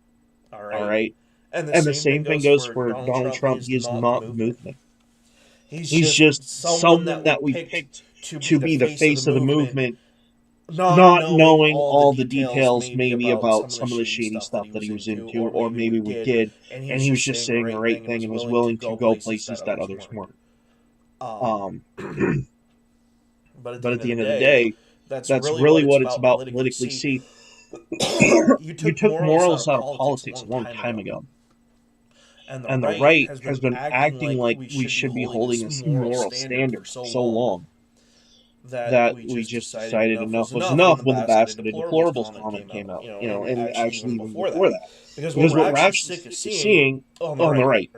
B: All right. And the same thing goes for Donald Trump. He is not movement. He's just someone that we picked to be the face of the movement, not knowing all the details maybe about some of the shady stuff that he was into, or maybe we did, and he was just saying the right thing and was willing to go places that others weren't. But at the end of the day, that's really what it's about politically. See, you took morals out of politics a long time ago. And the right has been acting like we should be holding this moral standard for so long that we just decided enough was enough when the Basket of Deplorables comment came out. And actually even before that. Because what we're actually sick of seeing on the right,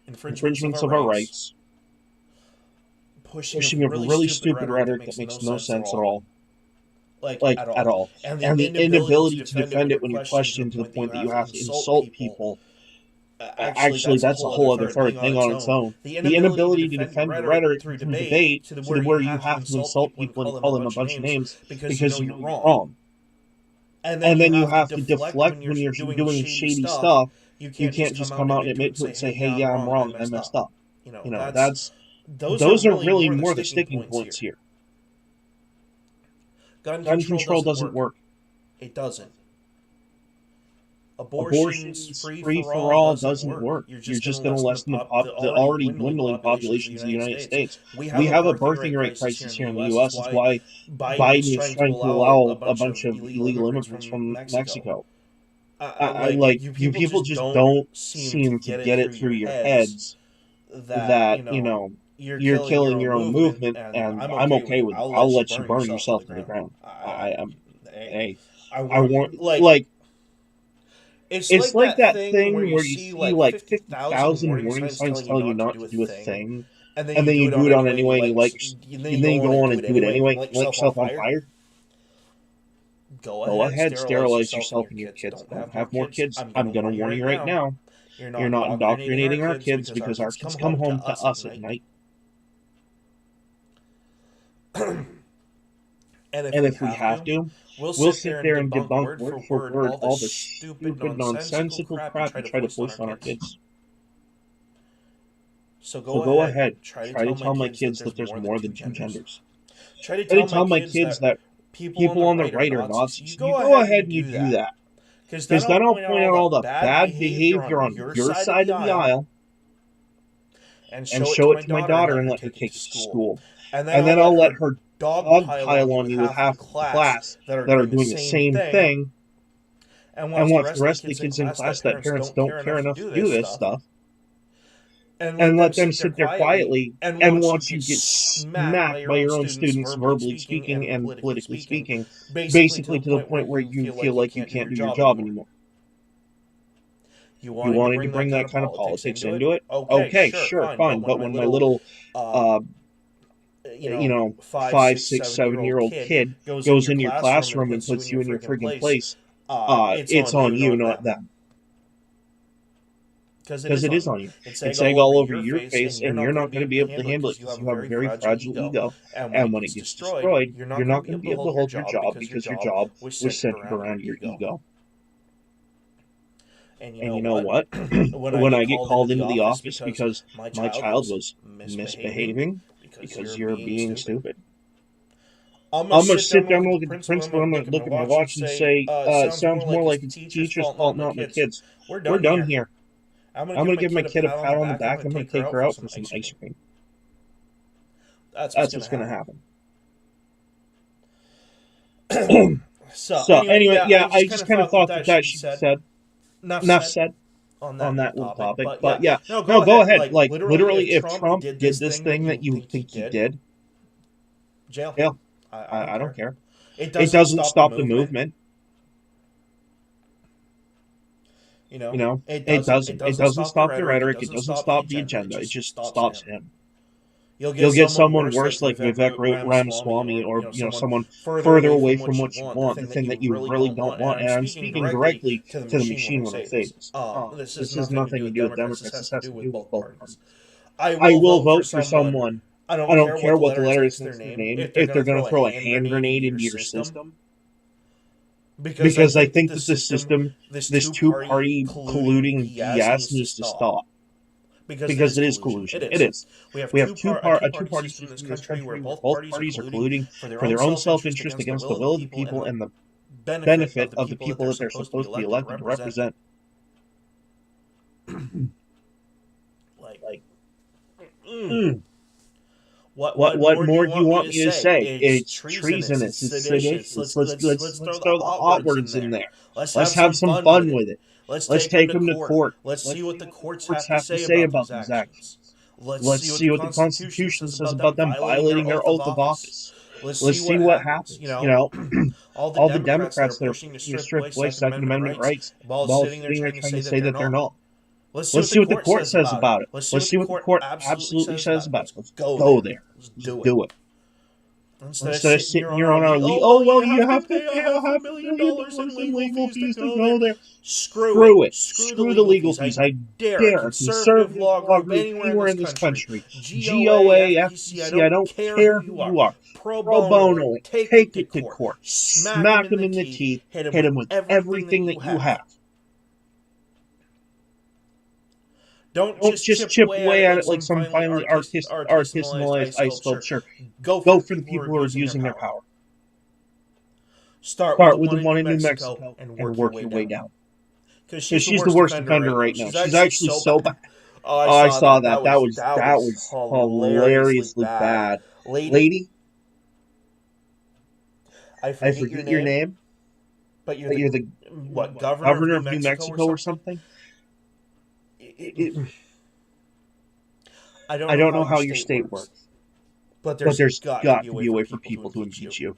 B: infringements of our rights, pushing a really stupid rhetoric that makes no sense at all. Like at all. And the inability to defend it when you're questioned to the point that you have to insult people. Actually, that's a whole other third thing on its own. The inability to defend rhetoric through debate to where you have to insult people and call them a bunch of names because you're wrong. And then you have to deflect when you're doing shady stuff. You can't just come out and admit to it and say, hey, yeah, I'm wrong, I messed up. Those are really more the sticking points here. Gun control doesn't work. It doesn't. Abortions free for all doesn't work. You're just going to lessen the already dwindling populations of the United States. We have a birthing rate crisis here in the U.S. That's why Biden is trying to allow a bunch of illegal immigrants from Mexico. You people just don't seem to get it through your heads that, you're killing your own movement, and I'm okay with it. I'll let you burn yourself to the ground. I want, It's like that thing where you see like 50,000 warning signs telling you not to do a thing, and then you do it on anyway, and then you go on and do it anyway, light yourself on fire. Go ahead, sterilize yourself and your kids. Don't have more kids. I'm going to warn you right now. You're not indoctrinating our kids because our kids come home to us at night. And if we have to, we'll sit there and debunk word for word all the stupid, nonsensical crap you try to push on our kids.
C: So go ahead. Try to tell my kids that there's more than two genders. Try to tell my kids that people on the right are Nazis.
B: You go ahead and you do that. Because then I'll point out all the bad behavior on your side of the aisle and show it to my daughter and let her take it to school. And then I'll let her dogpile on you with half the class that are doing the same thing and watch the rest of the kids in class that parents don't care enough to do this stuff. And let them sit there quietly and watch you get smacked by your own students, verbally speaking and politically speaking, basically to the point where you feel like you can't do your job anymore. You wanted to bring that kind of politics into it? Okay, sure, fine. But when my little, 5, 6, 7-year-old kid goes in your classroom and puts you in your friggin' place, it's on you, not them. Because it is on you. It's egg all over your face, and you're not going to be able to handle it because you have a very fragile ego. And when it gets destroyed, you're not going to be able to hold your job because your job was centered around your ego. And you know what? When I get called into the office because my child was misbehaving because you're being stupid, I'm going to sit down and look at the principal, I'm going to look at my watch and say, it sounds more like it's the teacher's fault, not the kids. We're done here. I'm going to give my kid a pat on the back. I'm going to take her out for some ice cream. That's what's going to happen. So anyway, yeah, I just kind of thought that she said enough said on that little topic. But yeah, no, go ahead. Like literally, if Trump did this thing that you think he did, jail. I don't care. It doesn't stop the movement. It doesn't stop the rhetoric. It doesn't stop the agenda. It just stops him. You'll get someone worse like Vivek Ramaswamy or someone further away from what you want, the thing that you really don't want. And I'm speaking directly to the machine when I say this. This has nothing to do with Democrats. This has to do with both parties. I will vote for someone. I don't care what the letter is in their name. If they're going to throw a hand grenade into your system. Because I think that this system, this two-party colluding BS needs to stop. Because it is collusion. It is. We have a two-party system in this country where both parties are colluding for their own self-interest against the will of the people and the benefit of the people that they're supposed to be elected to represent. What more do you want me to say? It's treasonous. It's seditious. Let's throw the hot words in there. Let's have some fun with it. Let's take them to court. Let's see what the courts have to say about these actions. Let's see what the Constitution says about them violating their oath of office. Let's see what happens. All the Democrats that are pushing to strip away Second Amendment rights while sitting there trying to say that they're not. Let's see what the court says about it. Let's see what the court absolutely says about it. Let's go there. Let's do it. Instead of sitting here on our legal, you have to pay $500 million in legal fees to go there. Screw it. Screw the legal fees. I dare a conservative law group anywhere in this country. GOA, FTC, I don't care who you are. Pro bono it. Take it to court. Smack them in the teeth. Hit them with everything that you have. Don't just chip away at it like some finally artisanal ice sculpture. Go for the people who are using their power. Start with the one in New Mexico and work your way down. Because she's the worst offender right now. She's actually so bad. Oh, I saw that. That was hilariously bad. Lady? I forget your name. But you're the governor of New Mexico or something? I don't know how your state works, but there's got to be a way for people to impeach you.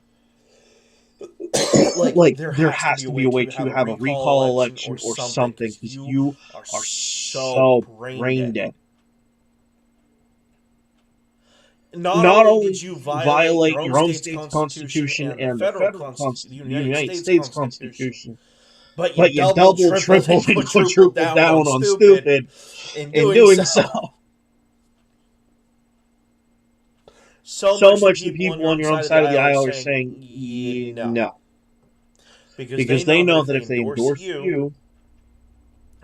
B: there has to be a way to have a recall election or something because you are so brain dead. Not only did you violate your own state's constitution and the federal constitution, the United States Constitution, but you double, triple, and quadruple down on stupid in doing so. So much the people on your own side of the aisle are saying no. Because they know that if they endorse you,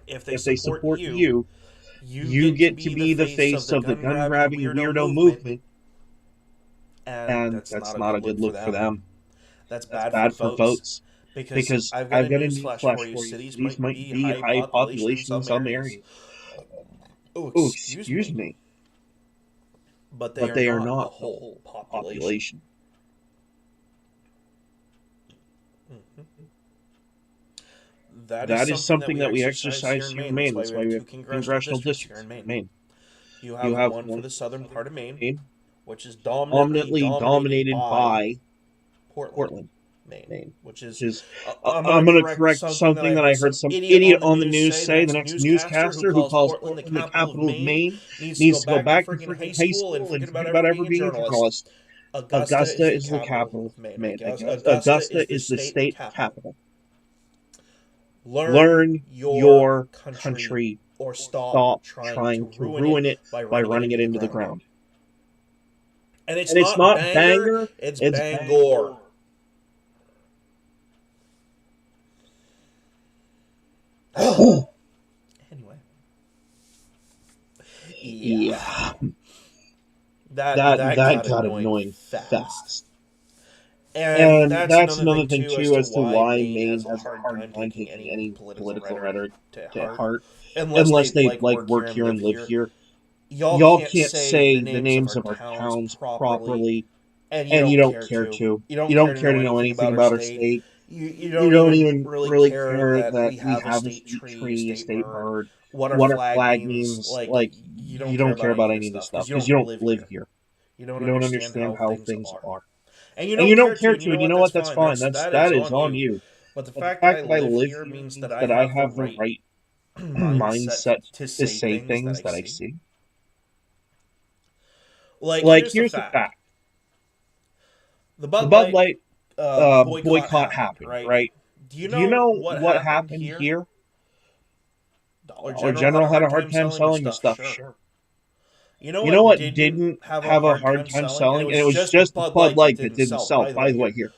B: if they support you,
A: You get to be the face of the gun-grabbing weirdo movement, and that's not a good look for them.
C: That's
A: That's
C: bad
A: bad
C: for
A: for
C: votes.
A: votes. Because
C: I've got
A: I've
C: a
A: got a
C: newsflash
A: newsflash
C: for you.
A: for you.
C: Cities
A: Cities
C: might
A: might
C: be
A: be
C: high
A: high
C: population in some
A: areas.
C: areas. Oh,
A: Oh,
C: excuse me. But
A: But they are not
C: the
A: the
C: whole
A: whole
C: population.
A: population.
C: That is something that we
A: exercise
C: exercise here in Maine. That's why we have two congressional districts here in Maine. You have one for the southern part of Maine, which is dominantly dominated by Portland, Maine, which is I'm
A: I'm
C: going
A: going
C: to
A: to
C: correct
A: correct
C: something that I heard some idiot on the news say. The next newscaster who calls Portland the capital of Maine needs to go back to freaking high school and forget about ever being a journalist. Augusta is the capital of Maine. Augusta is the state capital. Learn your country or stop trying to ruin it by running it into the ground. And it's not Bangor, it's Bangor. Anyway. Yeah. That got annoying fast.
A: And that's another thing, too, as to why Maine has a hard time taking any political rhetoric to heart. Unless they work here and live here. Y'all can't say the names of our towns properly, and you don't care to. You don't care to know anything about our state.
C: You
A: don't even really care that we have a state tree, a state bird, what our flag means. Like, you don't care about any of this stuff because you don't live here.
C: You
A: You don't understand how things are.
C: And
A: you don't care to, and you know what? That's fine. That is on you.
C: But the
A: But
C: fact
A: the
C: that
A: fact
C: I
A: that I
C: live
A: live
C: here
A: here
C: means
A: means
C: that I have the right mindset to say things that I see. Like, here's the fact. The Bud Light boycott happened, right? Do
A: Do you know what happened here?
C: Dollar General had a hard time selling the stuff, sure.
A: You know what didn't have a hard time selling? And it was just Bud Light that didn't sell, by the way, here.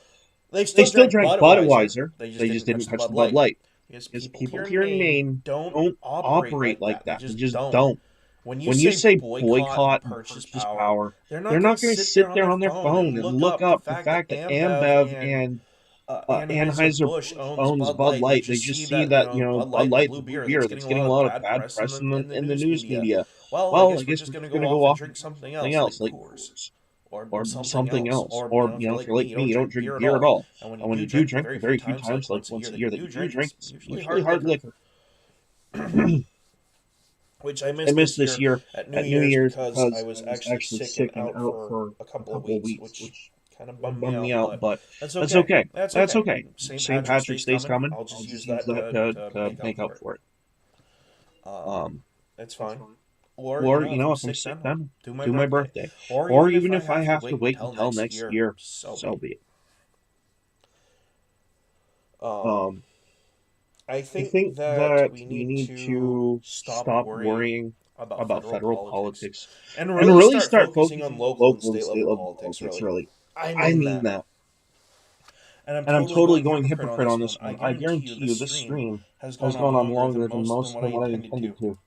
C: They
A: They
C: still
A: drank
C: drank
A: Budweiser.
C: They just
A: didn't touch the
C: Bud
A: Bud Light.
C: Because
A: People here in Maine don't operate like that. They just don't.
C: When
A: When you say boycott and purchase power, they're not going to sit there on their phone and look up the fact that Ambev and Anheuser-Busch owns Bud Light. They just see that, Bud Light, the blue beer, that's getting a lot of bad press in the news media. Well, I guess we're just going to go off and drink something else, like Coors. Or something else. Or, if you're like me, you don't drink beer at all. And when you do drink, the very few times, like once a year that you do drink, it's usually hard liquor.
C: Which I
A: missed this year
C: at New Year's because I was actually sick and out for a couple of weeks, which kind of bummed me out, but that's okay. That's okay. St. Patrick's Day's coming. I'll just use that to make up for it. That's fine.
A: Or, if I'm sick, then do my birthday. Or even if I have to wait until next year, so be it.
C: I think that we need to stop worrying
A: about federal politics
C: and really start focusing on local and state level politics, really.
A: I mean that. And I'm totally going hypocrite on this one. I guarantee you this stream has gone on longer than most of what I intended to.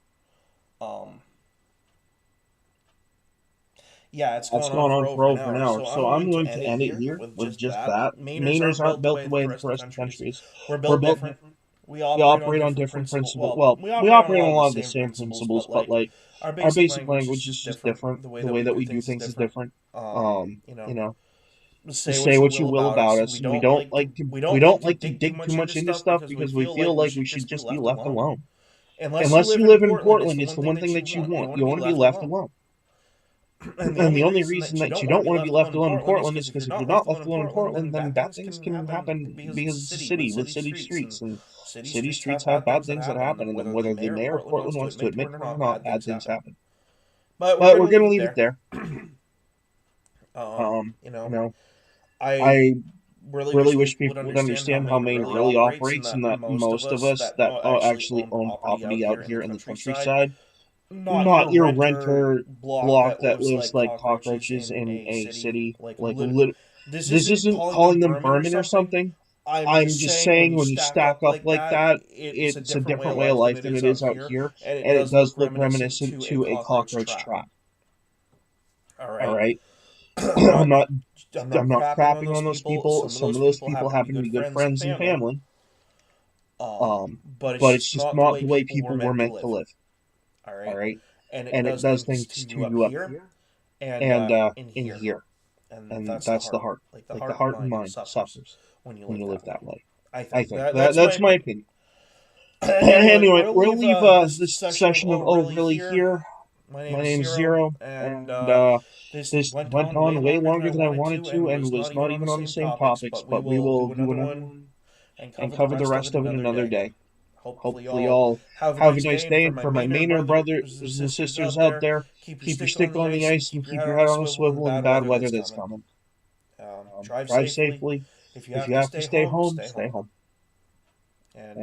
C: Yeah, it's
A: gone on for over an hour. So I'm going to end it here with just that. Mainers aren't built the way the rest of the country is. We're built different. We operate on different principles. Well, we operate on a lot of the same principles, but like our basic language is just different. The way that we do things is different. Say what you will about us. We don't like to dig too much into stuff because we feel like we should just be left alone. Unless you live in Portland, it's the one thing that you want. You want to be left alone. And the only reason that you don't want to be left alone in Portland is because if you're not left alone in Portland, then bad things can happen because it's a city with city streets. And city streets have bad things that happen. And whether the mayor of Portland wants to admit it or not, bad things happen. But we're going to leave it there. I really wish people would understand how Maine really operates and that most of us that actually own property out here in the countryside, not your renter block that lives like cockroaches in a city. This isn't calling them vermin or something. I'm just saying, when you stack up like that, it's a different way of life than it is out here, and it does look reminiscent to a cockroach trap.
C: All
A: All
C: right.
A: right,
C: I'm not
A: I'm not crapping on those people. Some of those people happen to be good friends and family.
C: But
A: But
C: it's
A: it's
C: just
A: just
C: not
A: not
C: the
A: the
C: way
A: way
C: people
A: people
C: were
A: were
C: meant
A: meant
C: to
A: to
C: live.
A: live.
C: All
A: All
C: right.
A: right,
C: And
A: and
C: it
A: it
C: does
A: does
C: things
A: things
C: to
A: to
C: you
A: you
C: up
A: up
C: here
A: here
C: and
A: and
C: in here.
A: here,
C: And
A: and
C: that's the
A: that's the
C: heart.
A: heart.
C: Like the
A: Like the
C: heart
A: heart
C: and
A: and
C: mind
A: mind
C: suffers
A: suffers
C: when you
A: when
C: live
A: you live
C: that way.
A: that way.
C: I
A: I
C: think
A: think
C: that's
A: that's my
C: opinion.
A: opinion.
C: Anyway,
A: Anyway,
C: we'll
A: we'll
C: leave
A: leave
C: this
A: this
C: session of
A: session of
C: Oh Really
A: really
C: here.
A: here.
C: My name
A: My
C: is
A: name's
C: Zero,
A: Zero,
C: and
A: and
C: this
A: this
C: went
A: went
C: on way
A: on way
C: longer than I
A: longer than I
C: wanted
A: wanted
C: to, and
A: to, and
C: was
A: was
C: not
A: not
C: even on
A: even
C: the
A: on the
C: same
A: same
C: topics.
A: topics.
C: But we
A: But we
C: will
A: will
C: do
A: do
C: another
A: another
C: one
A: one
C: and
A: and
C: cover
A: cover
C: the
A: the
C: rest of
A: rest
C: it
A: of it
C: another
A: another
C: day.
A: day.
C: Hopefully,
A: Hopefully,
C: y'all
A: y'all
C: have a
A: have a
C: nice day.
A: nice
C: And
A: day.
C: for
A: And
C: my
A: for my
C: Maynard
A: Maynard
C: brothers
A: brothers
C: and
A: and
C: sisters
A: sisters
C: out
A: out
C: there,
A: there,
C: keep your
A: keep your
C: stick on
A: stick
C: the
A: on the
C: ice and
A: ice
C: keep
A: and
C: your
A: keep
C: head
A: your
C: on a
A: head on a
C: swivel in
A: swivel in
C: bad
A: bad
C: weather
A: weather
C: that's
A: that's
C: coming.
A: coming.
C: Drive
A: Drive
C: safely.
A: safely.
C: If you
A: If
C: have
A: you
C: to
A: have to
C: stay
A: stay
C: home,
A: home,
C: stay
A: stay
C: home.
A: home.
C: And